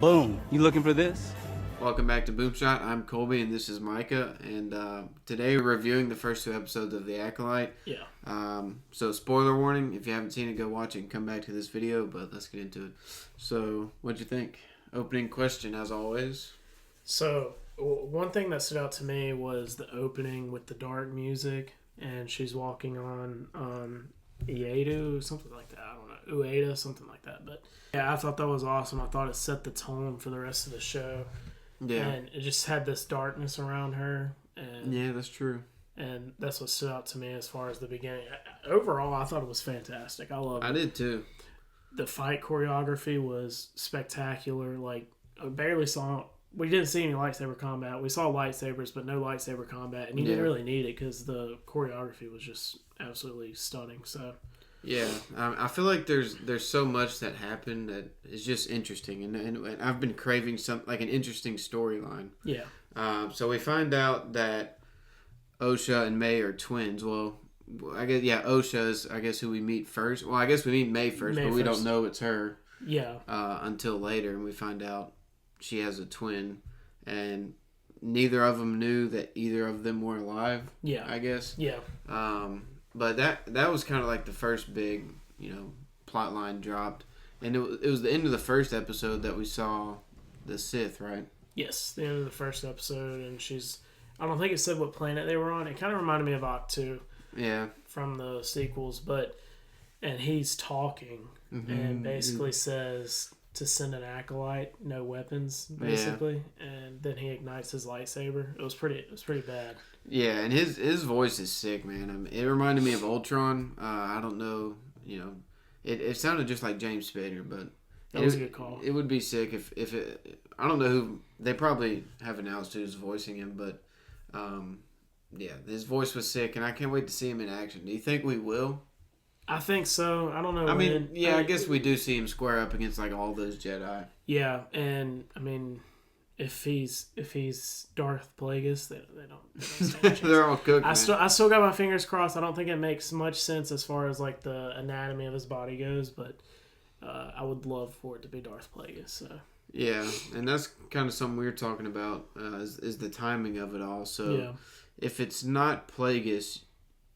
Boom. You looking for this? Welcome back to Boomshot. I'm Colby and this is Micah. And today we're reviewing the first two episodes of The Acolyte. Yeah. So spoiler warning, if you haven't seen it, go watch it and come back to this video. But let's get into it. So what'd you think? Opening question as always. So one thing that stood out to me was the opening with the dark music, and she's walking on Iedu, something like that. I don't know, Ueda, something like that. But yeah, I thought that was awesome. I thought it set the tone for the rest of the show. Yeah. And it just had this darkness around her. And yeah, that's true. And that's what stood out to me as far as the beginning. Overall, I thought it was fantastic. I loved it. I did too. The fight choreography was spectacular. Like, I barely saw... We didn't see any lightsaber combat. We saw lightsabers, but no lightsaber combat. And you didn't really need it because the choreography was just absolutely stunning. So... Yeah, I feel like there's so much that happened that is just interesting, and I've been craving some like an interesting storyline. Yeah. So we find out that Osha and May are twins. Well, I guess Osha is who we meet first. Well, I guess we meet May first, but we don't know it's her. Yeah. Until later, and we find out she has a twin, and neither of them knew that either of them were alive. Yeah. I guess. Yeah. But that was kind of like the first big, plot line dropped. And it was the end of the first episode that we saw the Sith, right? Yes, the end of the first episode. And I don't think it said what planet they were on. It kind of reminded me of Octu. Yeah. From the sequels. And he's talking and basically says to send an acolyte, no weapons, basically. Yeah. And then he ignites his lightsaber. It was pretty bad. Yeah, and his voice is sick, man. I mean, it reminded me of Ultron. I don't know, it sounded just like James Spader, but that was a good call. It would be sick if it. I don't know who they probably have announced who's voicing him, but yeah, his voice was sick, and I can't wait to see him in action. Do you think we will? I think so. I don't know. I guess we do see him square up against like all those Jedi. Yeah, and I mean. If he's Darth Plagueis, they don't stand They're all cooked. I still got my fingers crossed. I don't think it makes much sense as far as like the anatomy of his body goes, but I would love for it to be Darth Plagueis. So. Yeah, and that's kind of something we were talking about is the timing of it all. So if it's not Plagueis,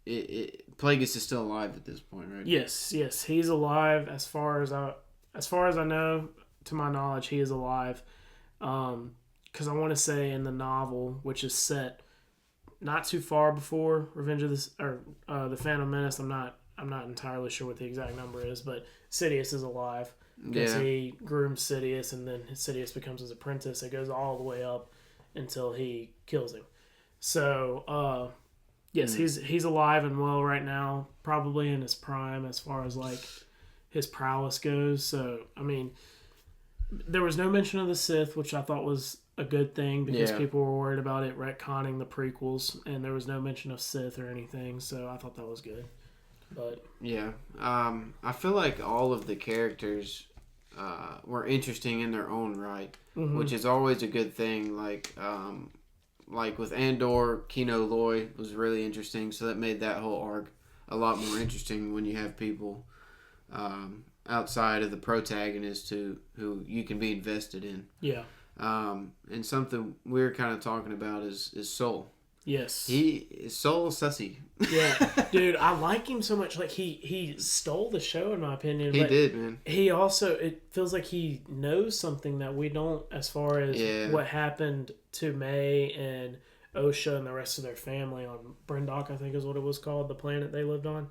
Plagueis is still alive at this point, right? Yes, he's alive. As far as I know, to my knowledge, he is alive. Because I want to say in the novel, which is set not too far before the Phantom Menace, I'm not entirely sure what the exact number is, but Sidious is alive because he grooms Sidious, and then Sidious becomes his apprentice. It goes all the way up until he kills him. So yes, he's alive and well right now, probably in his prime as far as like his prowess goes. So I mean. There was no mention of the Sith, which I thought was a good thing because people were worried about it retconning the prequels, and there was no mention of Sith or anything, so I thought that was good. But yeah, I feel like all of the characters were interesting in their own right, which is always a good thing. Like with Andor, Kino Loy was really interesting, so that made that whole arc a lot more interesting when you have people. Outside of the protagonist who you can be invested in. Yeah. And something we're kind of talking about is Soul. Yes. He is Soul Sussy. Yeah. Dude, I like him so much. Like he stole the show in my opinion. He did, man. He also, it feels like he knows something that we don't as far as what happened to May and Osha and the rest of their family on Brindok, I think is what it was called, the planet they lived on.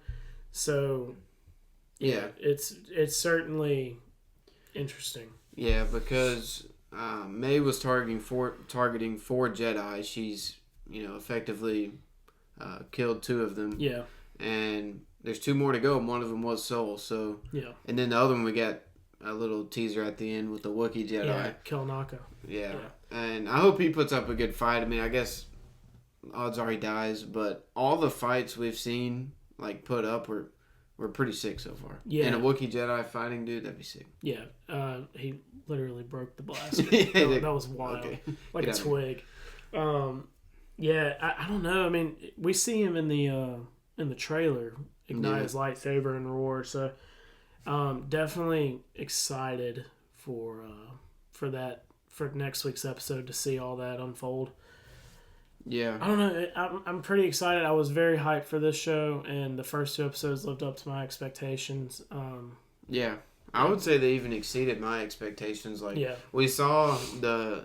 So yeah, it's certainly interesting. Yeah, because May was targeting four Jedi. She's effectively killed two of them. Yeah, and there's two more to go, and one of them was Soul. So and then the other one we got a little teaser at the end with the Wookiee Jedi. Yeah, Kelnaka. Yeah, and I hope he puts up a good fight. I mean, I guess odds are he dies, but all the fights we've seen like put up were pretty sick so far. Yeah. And a Wookiee Jedi fighting, dude, that'd be sick. Yeah. He literally broke the blaster. that was wild. Okay. Like a twig. Yeah, I don't know. I mean, we see him in the trailer ignite his lightsaber and roar. So, definitely excited for for next week's episode to see all that unfold. Yeah. I don't know. I'm pretty excited. I was very hyped for this show, and the first 2 episodes lived up to my expectations. Yeah. I would say they even exceeded my expectations. Like, we saw the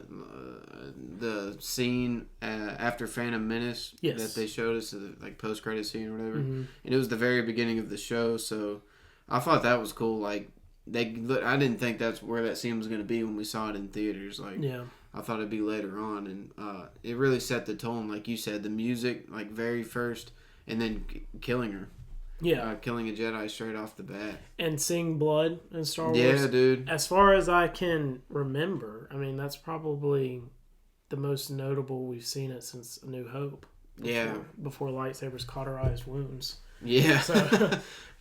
scene after Phantom Menace that they showed us, the like post-credit scene or whatever, and it was the very beginning of the show. So I thought that was cool. Like, I didn't think that's where that scene was going to be when we saw it in theaters. Like, I thought it'd be later on, and it really set the tone. Like you said, the music, like very first, and then killing her. Yeah. Killing a Jedi straight off the bat. And seeing blood in Star Wars. Yeah, dude. As far as I can remember, I mean, that's probably the most notable we've seen it since A New Hope. Before lightsabers cauterized wounds. Yeah. So,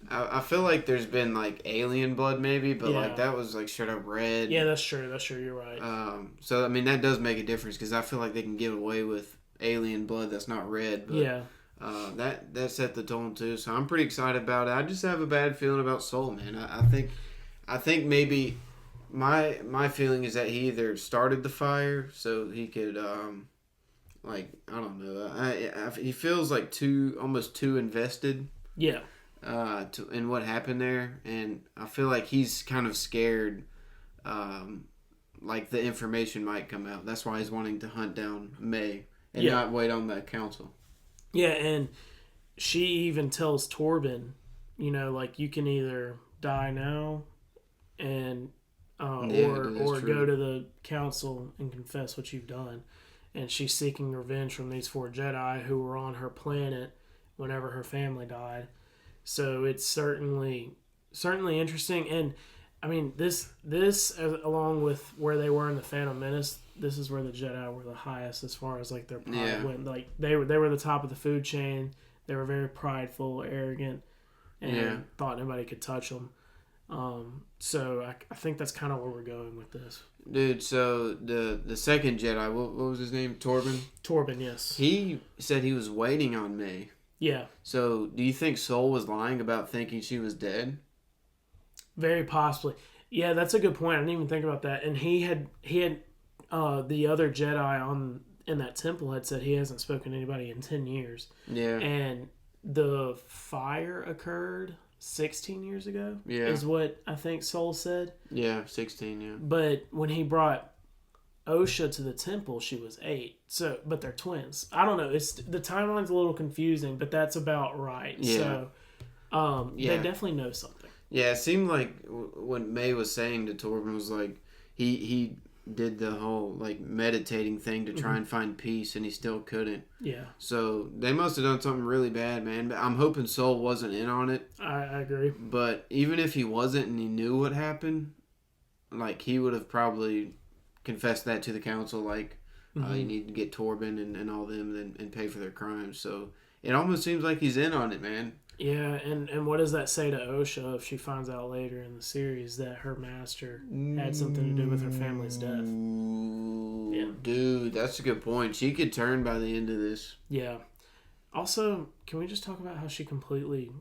I feel like there's been, like, alien blood maybe, but, like, that was, like, straight up red. Yeah, that's true. That's true. You're right. So, I mean, that does make a difference because I feel like they can get away with alien blood that's not red. But, that set the tone too, so I'm pretty excited about it. I just have a bad feeling about Soul, man. I think maybe my feeling is that he either started the fire so he could like, I don't know. He feels like almost too invested. Yeah. In what happened there, and I feel like he's kind of scared. Like the information might come out. That's why he's wanting to hunt down May and not wait on that council. Yeah, and she even tells Torben, you know, like, you can either die now and or go to the council and confess what you've done. And she's seeking revenge from these 4 Jedi who were on her planet whenever her family died. So it's certainly interesting. And I mean, this along with where they were in the Phantom Menace, this is where the Jedi were the highest as far as, like, their pride went. Like, they were the top of the food chain. They were very prideful, arrogant, and thought nobody could touch them. So I think that's kind of where we're going with this. Dude, so the second Jedi, what was his name? Torben? Torben, yes. He said he was waiting on May. Yeah. So do you think Soul was lying about thinking she was dead? Very possibly. Yeah, that's a good point. I didn't even think about that. And he had the other Jedi in that temple had said he hasn't spoken to anybody in 10 years. Yeah. And the fire occurred 16 years ago. Yeah. Is what I think Soul said. Yeah, 16, yeah. But when he brought Osha to the temple, she was 8. So, but they're twins. I don't know. The timeline's a little confusing, but that's about right. Yeah. So, they definitely know something. Yeah, it seemed like what May was saying to Torben was like he did the whole like meditating thing to try and find peace, and he still couldn't. Yeah. So they must have done something really bad, man. But I'm hoping Soul wasn't in on it. I agree. But even if he wasn't and he knew what happened, like he would have probably confessed that to the council, like you need to get Torben and all them and pay for their crimes. So it almost seems like he's in on it, man. Yeah, and what does that say to Osha if she finds out later in the series that her master had something to do with her family's death? Yeah. Dude, that's a good point. She could turn by the end of this. Yeah. Also, can we just talk about how she completely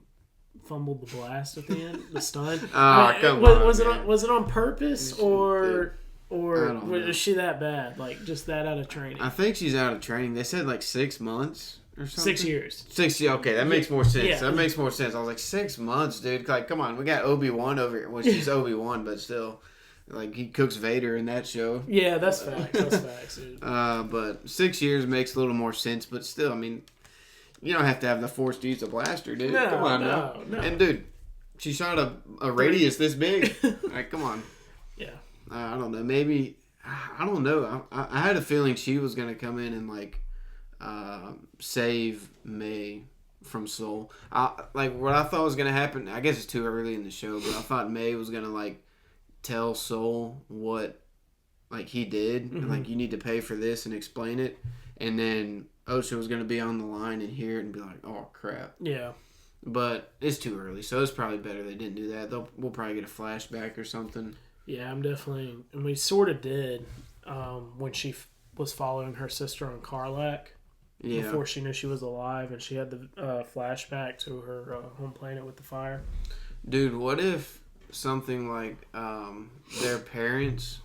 fumbled the blast at the end? The stun? Was it on purpose or was she that bad? Like, just that out of training? I think she's out of training. They said like 6 months. Or 6 years. 6 years. Okay, that makes more sense. Yeah. That makes more sense. I was like, 6 months, dude. Like, come on, we got Obi-Wan over here. Well, she's Obi-Wan, but still, like, he cooks Vader in that show. Yeah, that's facts. That's facts, dude. But 6 years makes a little more sense. But still, I mean, you don't have to have the Force to use a blaster, dude. No, come on, no. And dude, she shot a radius this big. Like, come on. Yeah. I don't know. Maybe I don't know. I had a feeling she was gonna come in and like. Save May from Soul. Like what I thought was gonna happen. I guess it's too early in the show, but I thought May was gonna like tell Soul what like he did, and like you need to pay for this and explain it, and then Osha was gonna be on the line and hear it and be like, "Oh crap." Yeah. But it's too early, so it's probably better they didn't do that. We'll probably get a flashback or something. Yeah, I'm definitely, and we sort of did when she was following her sister on Karlak. Yeah. Before she knew she was alive, and she had the flashback to her home planet with the fire. Dude, what if something like their parents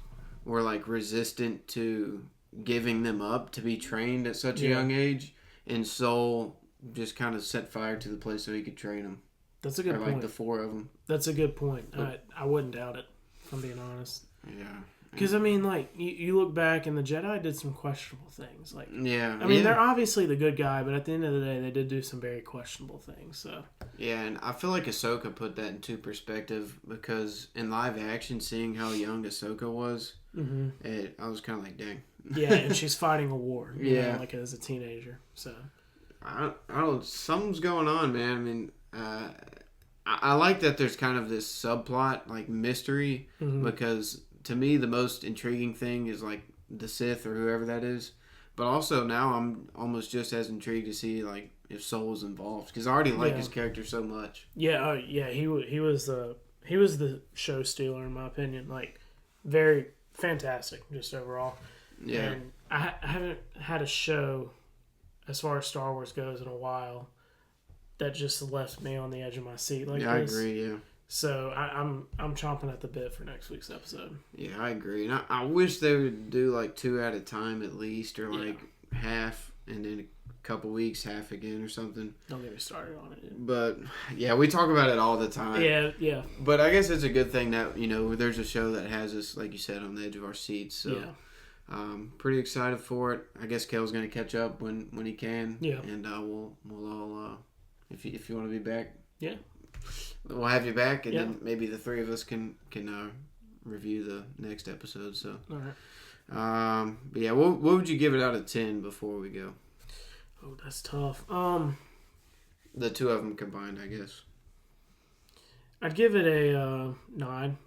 were like resistant to giving them up to be trained at such a young age, and Soul just kind of set fire to the place so he could train them. That's a good point. Like the 4 of them. That's a good point. I wouldn't doubt it, if I'm being honest. Yeah. Because, I mean, like, you look back and the Jedi did some questionable things. Like, yeah. I mean, they're obviously the good guy, but at the end of the day, they did do some very questionable things. So. Yeah, and I feel like Ahsoka put that into perspective because in live action, seeing how young Ahsoka was, I was kind of like, dang. Yeah, and she's fighting a war. You know, like as a teenager. So. I don't. Something's going on, man. I mean, I like that there's kind of this subplot, like mystery, because to me the most intriguing thing is like the Sith or whoever that is. But also now I'm almost just as intrigued to see like if Soul was involved because I already like his character so much. Yeah, he was the show stealer in my opinion. Like very fantastic, just overall. Yeah, and I haven't had a show as far as Star Wars goes in a while that just left me on the edge of my seat like this. I agree. Yeah. So I'm chomping at the bit for next week's episode. Yeah, I agree, and I wish they would do like 2 at a time at least, or like half, and then a couple weeks half again or something. Don't get me started on it. But yeah, we talk about it all the time. Yeah. But I guess it's a good thing that there's a show that has us, like you said, on the edge of our seats. So pretty excited for it. I guess Kale's gonna catch up when he can. Yeah. And we'll all if you want to be back. Yeah. We'll have you back, and then maybe the 3 of us can review the next episode. So, all right. But yeah, what would you give it out of 10 before we go? Oh, that's tough. The 2 of them combined, I guess. I'd give it a 9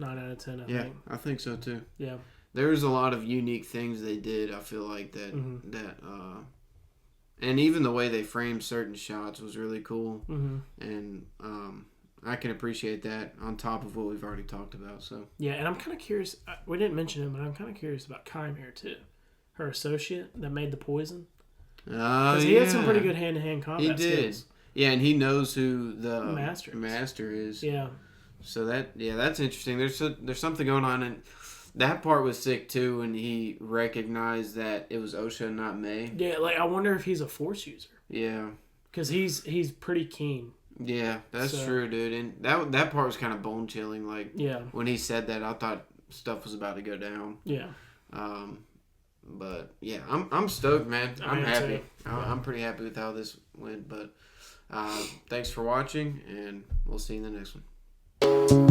out of 10. I think. I think so too. Yeah. There's a lot of unique things they did. I feel like that and even the way they framed certain shots was really cool. And I can appreciate that on top of what we've already talked about. So yeah, and I'm kind of curious. We didn't mention him, but I'm kind of curious about Chimera too, her associate that made the poison. Because he had some pretty good hand-to-hand combat skills. Yeah, and he knows who the master is. Yeah. So that's interesting. There's something going on, and that part was sick too when he recognized that it was Osha and not May. Yeah, like I wonder if he's a Force user. Yeah. Because he's pretty keen. Yeah, that's true, dude. And that part was kind of bone chilling. Like when he said that, I thought stuff was about to go down. Yeah. But yeah, I'm stoked, man. I'm happy. Yeah. I'm pretty happy with how this went. But thanks for watching, and we'll see you in the next one.